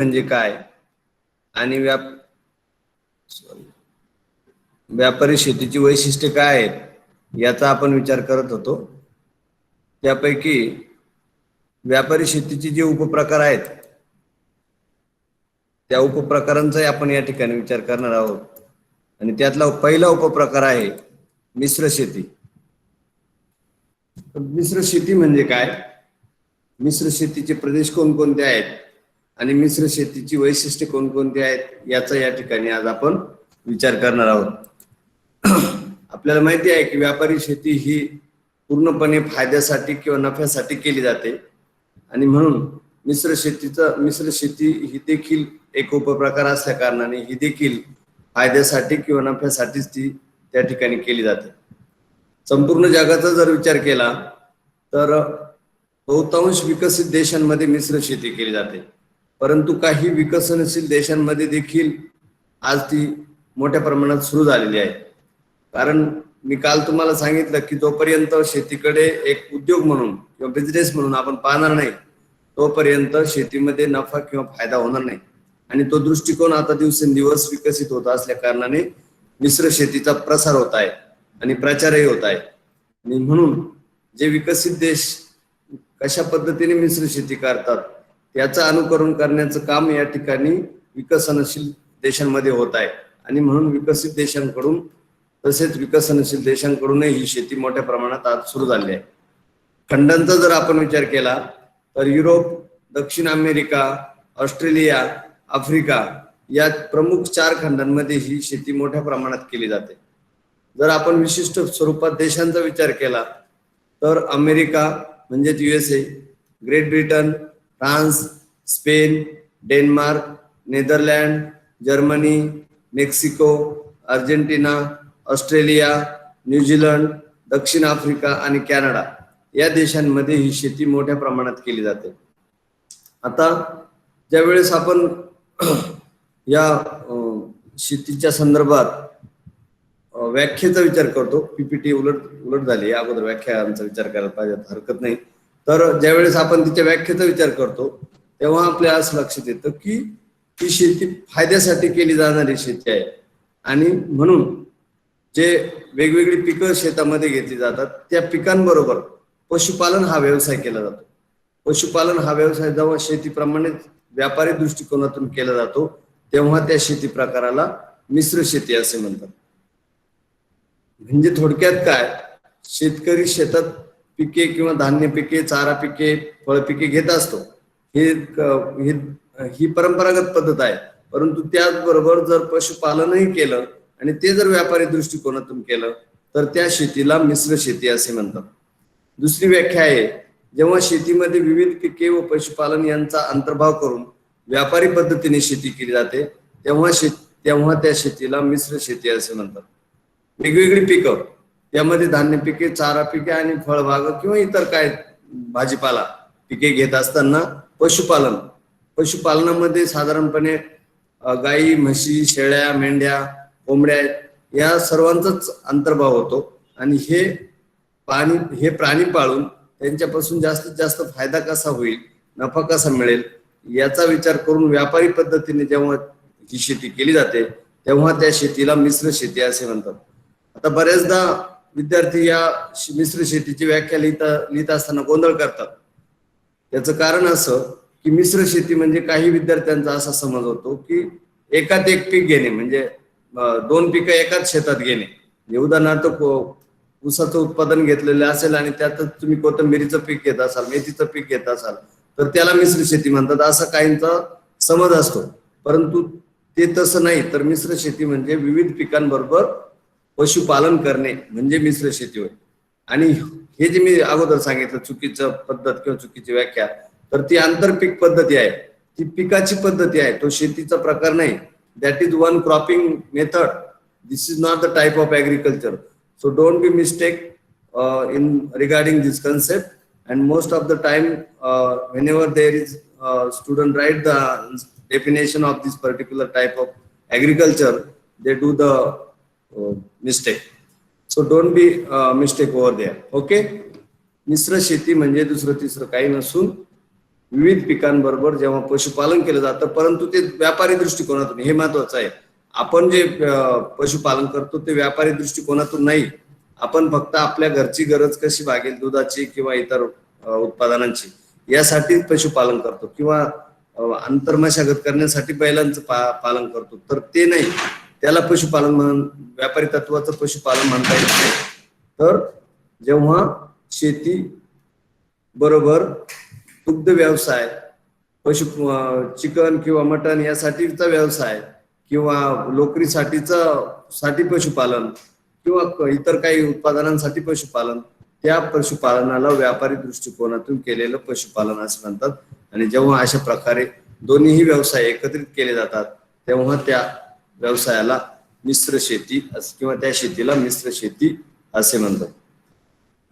म्हणजे काय आणि व्यापारी शेतीची वैशिष्ट्ये काय आहेत याचा आपण विचार करत होतो। त्यापैकी व्यापारी शेतीचे जे उपप्रकार आहेत त्या उपप्रकारांचा आपण या ठिकाणी विचार करणार आहोत। आणि त्यातला पहिला उपप्रकार आहे मिश्र शेती। मिश्र शेती म्हणजे काय, मिश्र शेतीचे प्रदेश कोणकोणते आहेत आणि मिश्र शेतीची वैशिष्ट्ये कोणकोणती आहेत याचा या ठिकाणी आज आपण विचार करणार आहोत। आपल्याला माहिती आहे की व्यापारी शेती ही पूर्णपणे फायद्यासाठी किंवा नफ्यासाठी केली जाते आणि म्हणून मिश्र शेती ही देखील एक उपप्रकार असल्या कारणाने ही देखील फायद्यासाठी किंवा नफ्यासाठीच ती त्या ठिकाणी केली जाते। संपूर्ण जगाचा जर विचार केला तर बहुतांश विकसित देशांमध्ये मिश्र शेती केली जाते, परंतु काही विकसनशील देशांमध्ये देखील आज ती मोठ्या प्रमाणात सुरू झालेली आहे। कारण मी काल तुम्हाला सांगितलं की जोपर्यंत शेतीकडे एक उद्योग म्हणून किंवा बिझनेस म्हणून आपण पाहणार नाही तोपर्यंत शेतीमध्ये नफा किंवा फायदा होणार नाही। आणि तो दृष्टिकोन आता दिवसेंदिवस विकसित होत असल्या कारणाने मिश्र शेतीचा प्रसार होत आहे आणि प्रचारही होत आहे। आणि म्हणून जे विकसित देश कशा पद्धतीने मिश्र शेती करतात त्याचं अनुकरण करण्याचं काम या ठिकाणी विकसनशील देशांमध्ये होत आहे। आणि म्हणून विकसित देशांकडून तसेच विकसनशील देशांकडूनही ही शेती मोठ्या प्रमाणात आज सुरू झाली आहे। खंडांचा जर आपण विचार केला तर युरोप, दक्षिण अमेरिका, ऑस्ट्रेलिया, आफ्रिका या प्रमुख 4 खंडांमध्ये ही शेती मोठ्या प्रमाणात केली जाते। जर आपण विशिष्ट स्वरूपात देशांचा विचार केला तर अमेरिका म्हणजेच USA, great Britain, France, Spain, Denmark, Netherland, Germany, Mexico, Argentina, Australia, New Zealand, दक्षिण आफ्रिका आणि कॅनडा या देशांमध्ये ही शेती मोठ्या प्रमाणात केली जाते। आता ज्यावेळेस आपण या शेतीच्या संदर्भात व्याख्येचा विचार करतो, PPT उलट झाली, अगोदर व्याख्यांचा विचार करायला पाहिजे, हरकत नाही। तर ज्यावेळेस आपण तिच्या व्याख्येचा विचार करतो तेव्हा आपल्या असं लक्षात येतं की ही शेती फायद्यासाठी केली जाणारी शेती आहे आणि म्हणून जे वेगवेगळी पिकं शेतामध्ये घेतली जातात त्या पिकांबरोबर पशुपालन हा व्यवसाय केला जातो। पशुपालन हा व्यवसाय जेव्हा शेतीप्रमाणे व्यापारी दृष्टिकोनातून केला जातो तेव्हा त्या शेती प्रकाराला मिश्र शेती असे म्हणतात। म्हणजे थोडक्यात काय, शेतकरी शेतात पिके किंवा धान्य पिके, चारा पिके, फळ पिके घेत असतो, ही परंपरागत पद्धत आहे। परंतु त्याचबरोबर जर पशुपालनही केलं आणि ते जर व्यापारी दृष्टिकोनातून केलं तर त्या शेतीला मिश्र शेती असे म्हणतात। दुसरी व्याख्या आहे, जेव्हा शेतीमध्ये विविध पिके व पशुपालन यांचा अंतर्भाव करून व्यापारी पद्धतीने शेती केली जाते तेव्हा त्या शेतीला मिश्र शेती असे म्हणतात। वेगवेगळी पिकं त्यामध्ये धान्य पिके, चारा पिके आणि फळबाग किंवा इतर काय भाजीपाला पिके घेत असताना पशुपालनामध्ये साधारणपणे गाई, म्हशी, शेळ्या, मेंढ्या, कोंबड्या या सर्वांचाच अंतर्भाव होतो आणि हे प्राणी पाळून त्यांच्यापासून जास्तीत जास्त फायदा कसा होईल, नफा कसा मिळेल याचा विचार करून व्यापारी पद्धतीने जेव्हा ही शेती केली जाते तेव्हा त्या शेतीला मिश्र शेती असे म्हणतात। आता बऱ्याचदा विद्यार्थी या मिश्र शेतीची व्याख्या लिहित असताना गोंधळ करतात। याचं कारण असं की मिश्र शेती म्हणजे काही विद्यार्थ्यांचा असा समज होतो की एकात एक पीक घेणे म्हणजे 2 पिकं एकाच शेतात घेणे। उदाहरणार्थ ऊसाचं उत्पादन घेतलेलं असेल आणि त्यातच तुम्ही कोथिंबीरीचं पीक घेत असाल, मेथीचं पीक घेत असाल तर त्याला मिश्र शेती म्हणतात असा काहींचा समज असतो। परंतु ते तसं नाही, तर मिश्र शेती म्हणजे विविध पिकांबरोबर पशुपालन करणे म्हणजे मिश्र शेती होय। आणि हे जे मी अगोदर सांगितलं चुकीचं पद्धत किंवा चुकीची व्याख्या, तर ती आंतरपीक पद्धती आहे, ती पिकाची पद्धती आहे, तो शेतीचा प्रकार नाही। That is one cropping method, this is not the type of agriculture, so don't be mistake in regarding this concept. And most of the time whenever there is student write the definition of this particular type of agriculture, they do the mistake, so don't be mistake over there. Okay, मिश्र शेती म्हणजे दुसरं तिसरं काही नसून विविध पिकांबरोबर जेव्हा पशुपालन केलं जातं, परंतु ते व्यापारी दृष्टिकोनातून, हे महत्वाचं आहे. आपण जे पशुपालन करतो ते व्यापारी दृष्टिकोनातून नाही. आपण फक्त आपल्या घरची गरज कशी भागेल, दुधाची किंवा इतर उत्पादनांची, यासाठी पशुपालन करतो, किंवा आंतरमशागत करण्यासाठी बैलांचं पालन करतो, तर ते नाही. त्याला पशुपालन म्हणून, व्यापारी तत्वाचं पशुपालन म्हणता येत नाही. तर जेव्हा शेती बरोबर दुग्ध व्यवसाय, चिकन किंवा मटन यासाठीचा व्यवसाय, किंवा साठी पशुपालन, किंवा इतर काही उत्पादनांसाठी पशुपालन, त्या पशुपालनाला व्यापारी दृष्टिकोनातून केलेलं पशुपालन असं म्हणतात. आणि जेव्हा अशा प्रकारे दोन्हीही व्यवसाय एकत्रित केले जातात, तेव्हा त्या व्यवसायाला मिश्र शेती किंवा त्या शेतीला मिश्र शेती असे म्हणतात.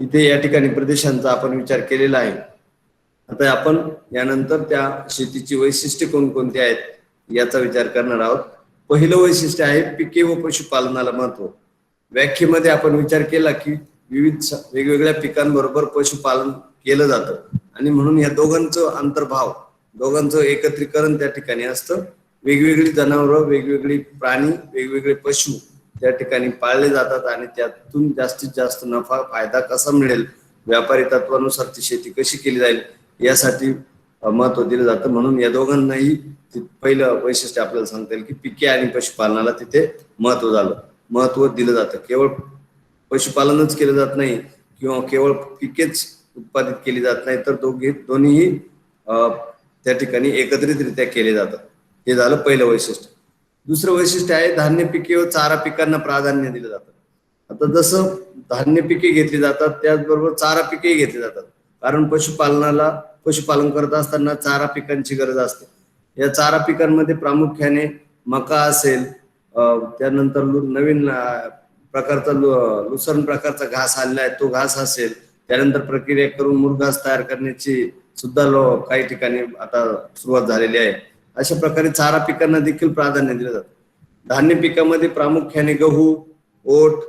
इथे या ठिकाणी प्रदेशांचा आपण विचार केलेला आहे. आता आपण यानंतर त्या शेतीची वैशिष्ट्ये कोणकोणती आहेत याचा विचार करणार आहोत. पहिलं वैशिष्ट्य आहे पिके व पशुपालनाला महत्व. व्याख्येमध्ये आपण विचार केला की वेगवेगळ्या पिकांबरोबर पशुपालन केलं जातं, आणि म्हणून या दोघांचं अंतर्भाव, दोघांचं एकत्रीकरण त्या ठिकाणी असतं. वेगवेगळी जनावरं, वेगवेगळी प्राणी, वेगवेगळे पशु त्या ठिकाणी पाळले जातात, आणि त्यातून जास्तीत जास्त नफा फायदा कसा मिळेल, व्यापारी तत्वानुसार ती शेती कशी केली जाईल यासाठी महत्व दिलं जातं. म्हणून या दोघांनाही पहिलं वैशिष्ट्य आपल्याला सांगता येईल की पिके आणि पशुपालनाला तिथे महत्व दिलं जातं. केवळ पशुपालनच केलं जात नाही, किंवा केवळ पिकेच उत्पादित केली जात नाही, तर दोन्हीही त्या ठिकाणी एकत्रितरित्या केले जातात. हे झालं पहिलं वैशिष्ट्य. दुसरं वैशिष्ट्य आहे धान्य पिके व चारा पिकांना प्राधान्य दिलं जातं. आता जसं धान्य पिके घेतली जातात, त्याचबरोबर चारा पिकेही घेतली जातात, कारण पशुपालन करत असताना चारा पिकांची गरज असते. या चारा पिकांमध्ये प्रामुख्याने मका असेल, त्यानंतर नवीन प्रकारचा लुसर्न प्रकारचा घास आलेला आहे तो घास असेल, त्यानंतर प्रक्रिया करून मुरघास तयार करण्याची सुद्धा काही ठिकाणी आता सुरुवात झालेली आहे. अशा प्रकारे चारा पिकांना देखील प्राधान्य दिलं जातं. धान्य पिकामध्ये प्रामुख्याने गहू, ओट,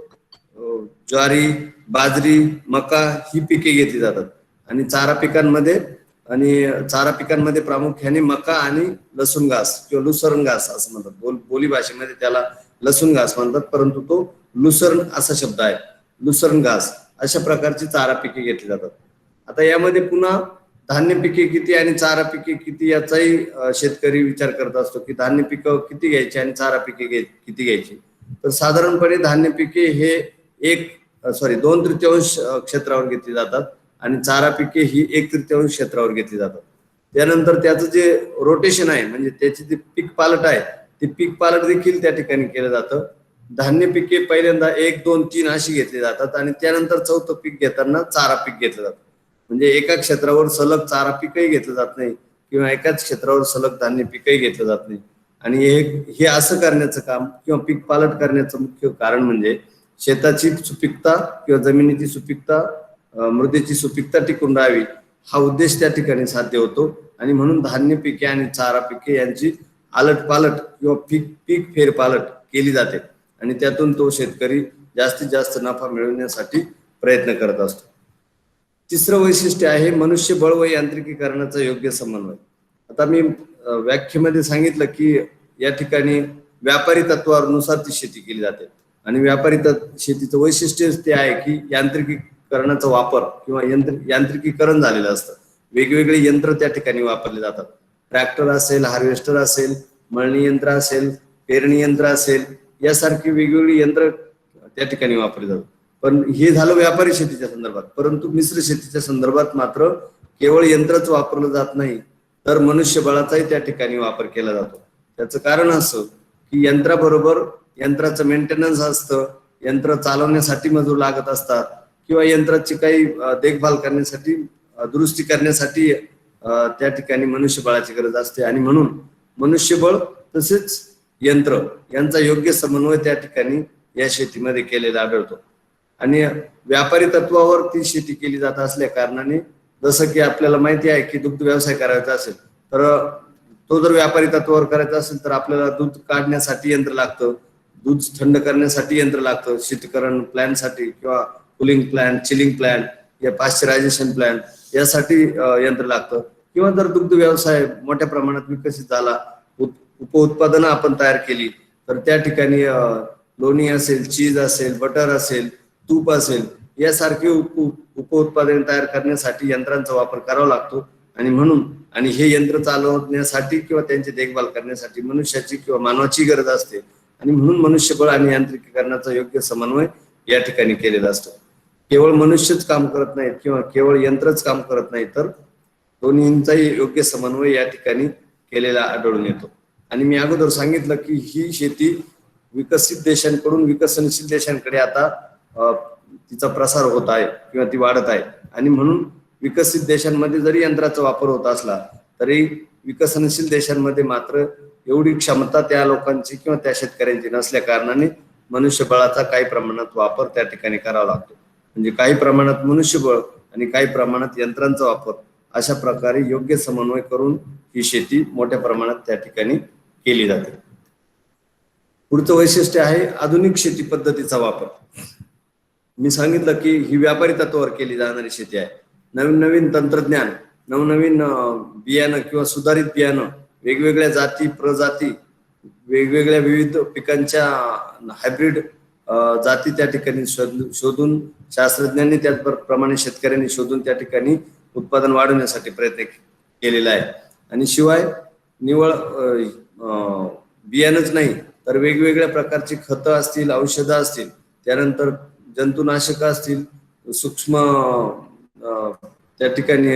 ज्वारी, बाजरी, मका ही पिके घेतली जातात. आणि चारा पिकांमध्ये प्रामुख्याने मका आणि लसूण घास किंवा लुसर्न घास असं म्हणतात. बोली भाषेमध्ये त्याला लसूण घास म्हणतात, परंतु तो लुसर्न असा शब्द आहे. लुसर्न घास अशा प्रकारची चारा पिके घेतली जातात. आता यामध्ये पुन्हा धान्य पिके किती आणि चारा पिके किती याचाही शेतकरी विचार करत असतो की धान्य पिकं किती घ्यायची आणि चारा पिके किती घ्यायची. तर साधारणपणे धान्य पिके हे 2/3 क्षेत्रावर घेतली जातात, आणि चारा पिके ही 1/3 क्षेत्रावर घेतली जातात. त्यानंतर त्याचं जे रोटेशन आहे, म्हणजे त्याची जी पीक पालट आहे, ते पीक पालट देखील त्या ठिकाणी केलं जातं. धान्य पिके पहिल्यांदा 1, 2, 3 अशी घेतली जातात, आणि त्यानंतर चौथं पीक घेताना चारा पीक घेतलं जातं. म्हणजे एका क्षेत्रावर सलग चारा पिकही घेतलं जात नाही, किंवा एकाच क्षेत्रावर सलग धान्य पिकही घेतलं जात नाही. आणि हे असं करण्याचं काम किंवा पीक पालट करण्याचं मुख्य कारण म्हणजे शेताची सुपीकता किंवा जमिनीची सुपीकता, मृदेची सुपीकता टिकून राहावी, हा उद्देश त्या ठिकाणी साध्य होतो. आणि म्हणून धान्य पिके आणि चारा पिके यांची आलटपालट किंवा पीक फेरपालट केली जाते, आणि त्यातून तो शेतकरी जास्तीत जास्त नफा मिळवण्यासाठी प्रयत्न करत असतो. तिसरं वैशिष्ट्य आहे मनुष्यबळ व यांत्रिकीकरणाचा योग्य समन्वय. आता मी व्याख्येमध्ये सांगितलं की या ठिकाणी व्यापारी तत्वानुसार ती शेती केली जाते, आणि व्यापारी शेतीचं वैशिष्ट्य ते आहे की यांत्रिकीकरणाचा वापर किंवा यांत्रिकीकरण झालेलं असतं. वेगवेगळे यंत्र त्या ठिकाणी वापरले जातात. ट्रॅक्टर असेल, हार्वेस्टर असेल, मळणी यंत्र असेल, पेरणी यंत्र असेल, यासारखी वेगवेगळी यंत्र त्या ठिकाणी वापरली जातात. पण हे झालं व्यापारी शेतीच्या संदर्भात. परंतु मिश्र शेतीच्या संदर्भात मात्र केवळ यंत्रच वापरलं जात नाही, तर मनुष्यबळाचाही त्या ठिकाणी वापर केला जातो. त्याचं कारण असं की यंत्राबरोबर यंत्राचं मेंटेनन्स असतं, यंत्र चालवण्यासाठी मजूर लागत असतात, किंवा यंत्राची काही देखभाल करण्यासाठी, दुरुस्ती करण्यासाठी त्या ठिकाणी मनुष्यबळाची गरज असते. आणि म्हणून मनुष्यबळ तसेच यंत्र यांचा योग्य समन्वय त्या ठिकाणी या शेतीमध्ये केलेला आढळतो. आणि व्यापारी तत्वावर ती शेती केली जात असल्या कारणाने, जसं की आपल्याला माहिती आहे की दुग्ध व्यवसाय करायचा असेल तर तो जर व्यापारी तत्वावर करायचा असेल तर आपल्याला दूध काढण्यासाठी यंत्र लागतं, दूध थंड करण्यासाठी यंत्र लागतं, शीतकरण प्लॅनसाठी किंवा कुलिंग प्लॅन, चिलिंग प्लॅन या पाश्चरायझेशन प्लॅन यासाठी यंत्र लागतं. किंवा जर दुग्ध व्यवसाय मोठ्या प्रमाणात विकसित झाला, उपउत्पादनं आपण तयार केली, तर त्या ठिकाणी लोणी असेल, चीज असेल, बटर असेल, तूप असेल, यासारखे उपउत्पादन तयार करण्यासाठी यंत्रांचा वापर करावा लागतो. आणि हे यंत्र चालवण्यासाठी किंवा त्यांची देखभाल करण्यासाठी मनुष्याची किंवा मानवाची गरज असते. आणि म्हणून मनुष्यबळ आणि यांत्रिकीकरणाचा योग्य समन्वय या ठिकाणी केलेला असतो. केवळ मनुष्यच काम करत नाहीत किंवा केवळ यंत्रच काम करत नाही, तर दोन्हींचाही योग्य समन्वय या ठिकाणी केलेला आढळून येतो. आणि मी अगोदर सांगितलं की ही शेती विकसित देशांकडून विकसनशील देशांकडे आता तिचा प्रसार होत आहे किंवा ती वाढत आहे. आणि म्हणून विकसित देशांमध्ये जरी यंत्राचा वापर होत असला तरी विकसनशील देशांमध्ये मात्र एवढी क्षमता त्या लोकांची किंवा त्या शेतकऱ्यांची नसल्या कारणाने मनुष्यबळाचा काही प्रमाणात वापर त्या ठिकाणी करावा लागतो. म्हणजे काही प्रमाणात मनुष्यबळ आणि काही प्रमाणात यंत्रांचा वापर, अशा प्रकारे योग्य समन्वय करून ही शेती मोठ्या प्रमाणात त्या ठिकाणी केली जाते. पुढचं वैशिष्ट्य आहे आधुनिक शेती पद्धतीचा वापर. मी सांगितलं की ही व्यापारी तत्वावर केली जाणारी शेती आहे. नवीन नवीन तंत्रज्ञान, नवनवीन बियाणं किंवा सुधारित बियाणं, वेगवेगळ्या जाती प्रजाती, वेगवेगळ्या विविध पिकांच्या हायब्रिड जाती त्या ठिकाणी शोधून शास्त्रज्ञांनी, त्याचप्रमाणे शेतकऱ्यांनी शोधून त्या ठिकाणी उत्पादन वाढवण्यासाठी प्रयत्न केलेला आहे. आणि शिवाय निवळ बियाणंच नाही तर वेगवेगळ्या प्रकारची खतं असतील, औषधं असतील, त्यानंतर जंतुनाशक असतील, सूक्ष्म त्या ठिकाणी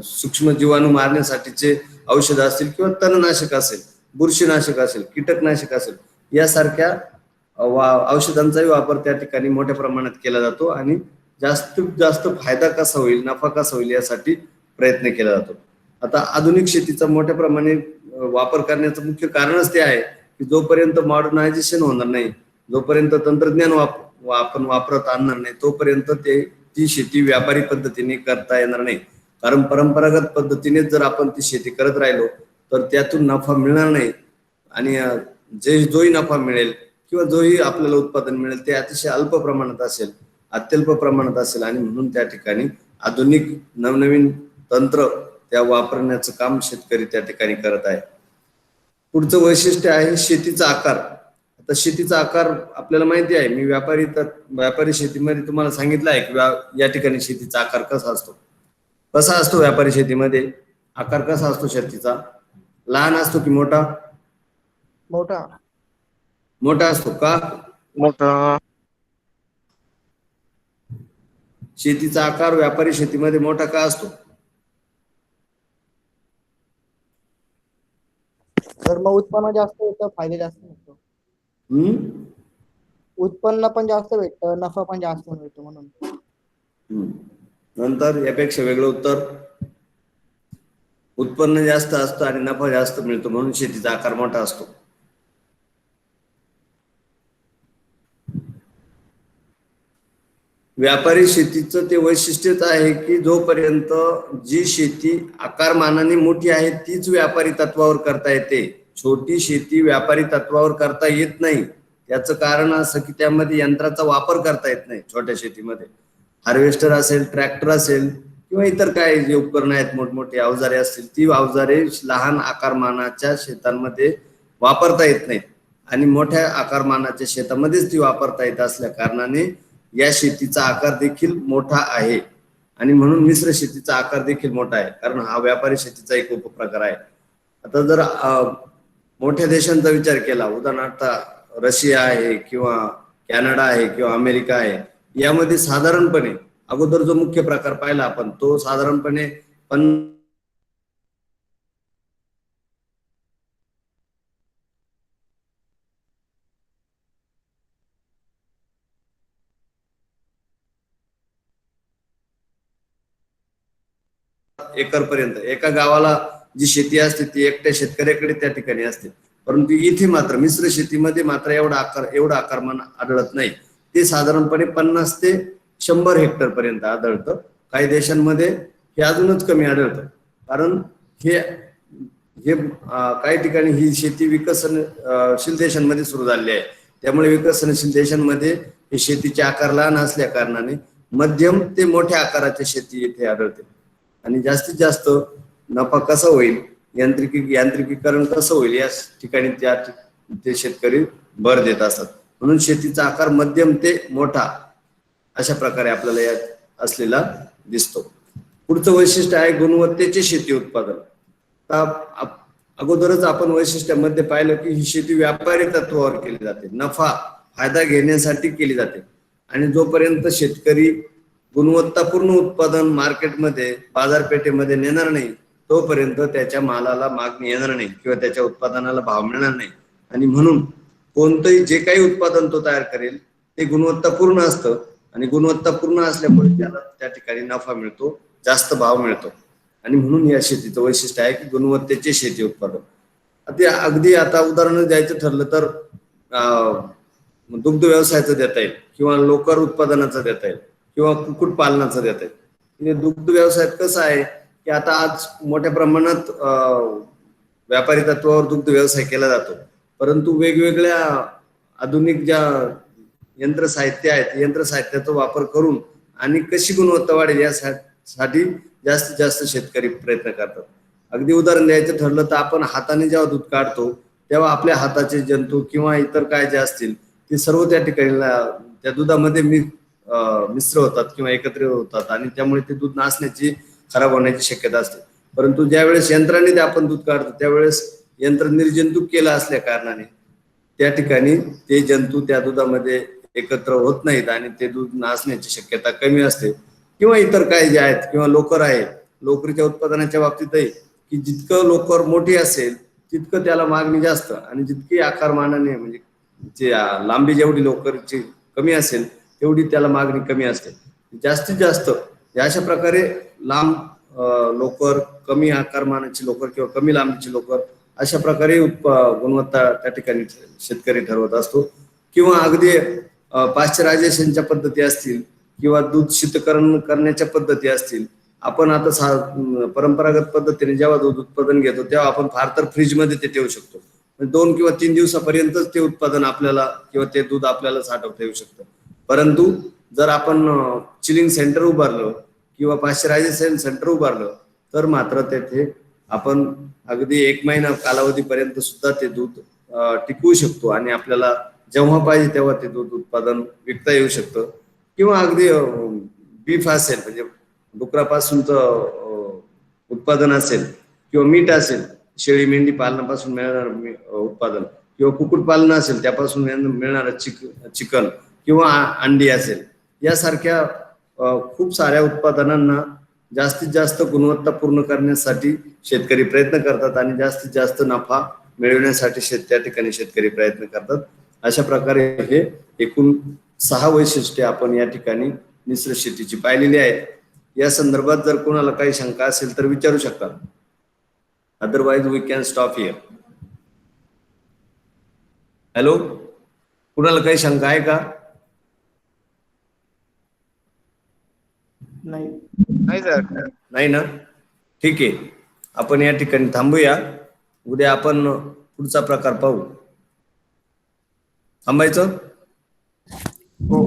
सूक्ष्म जीवाणू मारण्यासाठीचे औषध असतील किंवा तणनाशक असेल, बुरशीनाशक असेल, कीटकनाशक असेल, यासारख्या औषधांचाही वापर त्या ठिकाणी मोठ्या प्रमाणात केला जातो. आणि जास्तीत जास्त फायदा कसा होईल, नफा कसा होईल, यासाठी प्रयत्न केला जातो. आता आधुनिक शेतीचा मोठ्या प्रमाणे वापर करण्याचं मुख्य कारणच ते आहे की जोपर्यंत मॉडर्नायझेशन होणार नाही, जोपर्यंत तंत्रज्ञान आपण वापरत आणणार नाही, तोपर्यंत ती शेती व्यापारी पद्धतीने करता येणार नाही. कारण परंपरागत पद्धतीने जर आपण ती शेती करत राहिलो तर त्यातून नफा मिळणार नाही. आणि जोही नफा मिळेल किंवा जोही आपल्याला उत्पादन मिळेल ते अतिशय अल्प प्रमाणात असेल, अत्यल्प प्रमाणात असेल. आणि म्हणून त्या ठिकाणी आधुनिक नवनवीन तंत्र त्या वापरण्याचं काम शेतकरी त्या ठिकाणी करत आहे. पुढचं वैशिष्ट्य आहे शेतीचा आकार. आता शेतीचा आकार आपल्याला माहिती आहे, मी व्यापारी शेतीमध्ये तुम्हाला सांगितलं आहे की या ठिकाणी शेतीचा आकार कसा असतो. कसा असतो व्यापारी शेतीमध्ये आकार? कसा असतो शेतीचा? लहान असतो की मोठा? मोठा. मोठा असतो का? मोठा. शेतीचा आकार व्यापारी शेतीमध्ये मोठा का असतो? तर मग उत्पन्न जास्त येतं, फायदे जास्त मिळतो. उत्पन्न पण जास्त भेटतं, नफा पण जास्त मिळतो म्हणून. नंतर यापेक्षा वेगळं उत्तर, उत्पन्न जास्त असतं आणि नफा जास्त मिळतो म्हणून शेतीचा आकार मोठा असतो. व्यापारी शेतीचं ते वैशिष्ट्यच आहे की जोपर्यंत जी शेती आकारमानाने मोठी आहे तीच व्यापारी तत्वावर करता येते. छोटी शेती व्यापारी तत्वावर करता येत नाही. त्याचं कारण असं की त्यामध्ये यंत्राचा वापर करता येत नाही. छोट्या शेतीमध्ये हार्वेस्टर असेल, ट्रॅक्टर असेल किंवा इतर काय जे उपकरणं आहेत, मोठमोठे अवजारे असतील, ती अवजारे लहान आकारमानाच्या शेतांमध्ये वापरता येत नाहीत. आणि मोठ्या आकारमानाच्या शेतामध्येच ती वापरता येत असल्या कारणाने या शेतीचा आकार देखील मोठा आहे. आणि म्हणून मिश्र शेतीचा आकार देखील मोठा आहे, कारण हा व्यापारी शेतीचा एक उपप्रकार आहे. आता जर मोठ्या देशांचा विचार केला, उदाहरणार्थ रशिया आहे किंवा कॅनडा आहे किंवा अमेरिका आहे, यामध्ये साधारणपणे अगोदर जो मुख्य प्रकार पाहिला आपण, तो साधारणपणे एकर पर्यंत एका गावाला जी शेती असते ती एकट्या शेतकऱ्याकडे त्या ठिकाणी असते. परंतु इथे मात्र मिश्र शेतीमध्ये मात्र एवढा आकारमान आढळत नाही. ते साधारणपणे 50 ते 100 हेक्टर पर्यंत आढळतं. काही देशांमध्ये हे अजूनच कमी आढळतं, कारण हे काही ठिकाणी ही शेती विकसनशील देशांमध्ये सुरू झाली आहे. त्यामुळे विकसनशील देशांमध्ये हे शेतीचे आकार लहान असल्या कारणाने मध्यम ते मोठ्या आकाराची शेती येथे आढळते. आणि जास्तीत जास्त नफा कसा होईल, यांत्रिकीकरण कसं होईल या ठिकाणी ते शेतकरी भर देत असतात. म्हणून शेतीचा आकार मध्यम ते मोठा अशा प्रकारे आपल्याला यात असलेला दिसतो. पुढचं वैशिष्ट्य आहे गुणवत्तेचे शेती उत्पादन. अगोदरच आपण वैशिष्ट्यामध्ये पाहिलं की ही शेती व्यापारी तत्वावर केली जाते, नफा फायदा घेण्यासाठी केली जाते. आणि जोपर्यंत शेतकरी गुणवत्तापूर्ण उत्पादन मार्केटमध्ये बाजारपेठेमध्ये नेणार नाही तोपर्यंत त्याच्या मालाला मागणी येणार नाही किंवा त्याच्या उत्पादनाला भाव मिळणार नाही. आणि म्हणून कोणतंही जे काही उत्पादन तो तयार करेल ते गुणवत्तापूर्ण असतं आणि गुणवत्तापूर्ण असल्यामुळे त्याला त्या ठिकाणी नफा मिळतो, जास्त भाव मिळतो. आणि म्हणून या शेतीचं वैशिष्ट्य आहे की गुणवत्तेचे शेती उत्पादन. अगदी आता उदाहरण द्यायचं ठरलं तर दुग्ध व्यवसायाचं देता येईल किंवा लोकर उत्पादनाचं देता येईल किंवा कुक्कुटपालनाचं देता येईल. म्हणजे दुग्ध व्यवसायात कसं आहे की आता आज मोठ्या प्रमाणात व्यापारी तत्वावर दुग्ध व्यवसाय केला जातो, परंतु वेगवेगळ्या आधुनिक ज्या यंत्रसाहित्य आहेत यंत्रसाहित्याचा वापर करून आणि कशी गुणवत्ता वाढेल यासाठी जास्तीत जास्त शेतकरी प्रयत्न करतात. अगदी उदाहरण द्यायचं ठरलं तर आपण हाताने जेव्हा दूध काढतो तेव्हा आपल्या हाताचे जंतू किंवा इतर काय जे असतील ते सर्व त्या ठिकाणी त्या दुधामध्ये मिश्र होतात किंवा एकत्र होतात आणि त्यामुळे ते दूध नासण्याची, खराब होण्याची शक्यता असते. परंतु ज्यावेळेस यंत्राने ते आपण दूध काढतो त्यावेळेस यंत्र निर्जंतुक केलं असल्या कारणाने त्या ठिकाणी ते जंतू त्या दुधामध्ये एकत्र होत नाहीत आणि ते दूध नासण्याची शक्यता कमी असते. किंवा इतर काय जे आहेत किंवा लोकर आहे, लोकरीच्या उत्पादनाच्या बाबतीतही की जितकं लोकर मोठी असेल तितकं त्याला मागणी जास्त आणि जितकी आकारमानाने म्हणजे जे लांबी जेवढी लोकरची कमी असेल तेवढी त्याला मागणी कमी असते. जास्तीत जास्त अशा प्रकारे लांब लोकर, कमी आकारमानाची लोकर किंवा कमी लांबीची लोकर अशा प्रकारे गुणवत्ता त्या ठिकाणी शेतकरी ठरवत असतो. किंवा अगदी पाश्चरायझेशनच्या पद्धती असतील किंवा दूध शीतकरण करण्याच्या पद्धती असतील. आपण आता परंपरागत पद्धतीने जेव्हा दूध उत्पादन घेतो तेव्हा आपण फार तर फ्रीजमध्ये ते ठेवू शकतो, 2 किंवा 3 दिवसापर्यंतच ते उत्पादन आपल्याला किंवा ते दूध आपल्याला साठवता येऊ शकतं. परंतु जर आपण चिलिंग सेंटर उभारलं किंवा पाश्चरायझेशन सेंटर उभारलं तर मात्र तेथे आपण अगदी 1 महिना कालावधीपर्यंत सुद्धा ते दूध टिकवू शकतो आणि आपल्याला जेव्हा पाहिजे तेव्हा ते दूध उत्पादन विकता येऊ शकतं. किंवा अगदी बीफ असेल म्हणजे डुकरापासूनचं उत्पादन असेल किंवा मीठ असेल, शेळी मेंढी पालनापासून मिळणारं उत्पादन किंवा कुक्कुटपालन असेल त्यापासून मिळणारं चिकन किंवा अंडी असेल, यासारख्या खूप साऱ्या उत्पादनांना जास्तीत जास्त गुणवत्ता पूर्ण करण्यासाठी शेतकरी प्रयत्न करतात आणि जास्तीत जास्त नफा मिळवण्यासाठी त्या ठिकाणी शेतकरी प्रयत्न करतात. अशा प्रकारे हे एकूण 6 वैशिष्ट्ये आपण या ठिकाणी मिश्र शेतीची पाहिलेली आहेत. या संदर्भात जर कोणाला काही शंका असेल तर विचारू शकता. Otherwise we can stop here. Hello, कुणाला काही शंका आहे का? नाही सर. नाही ना, ठीक आहे. आपण या ठिकाणी थांबूया. उद्या आपण पुढचा प्रकार पाहू. थांबायचं? हो.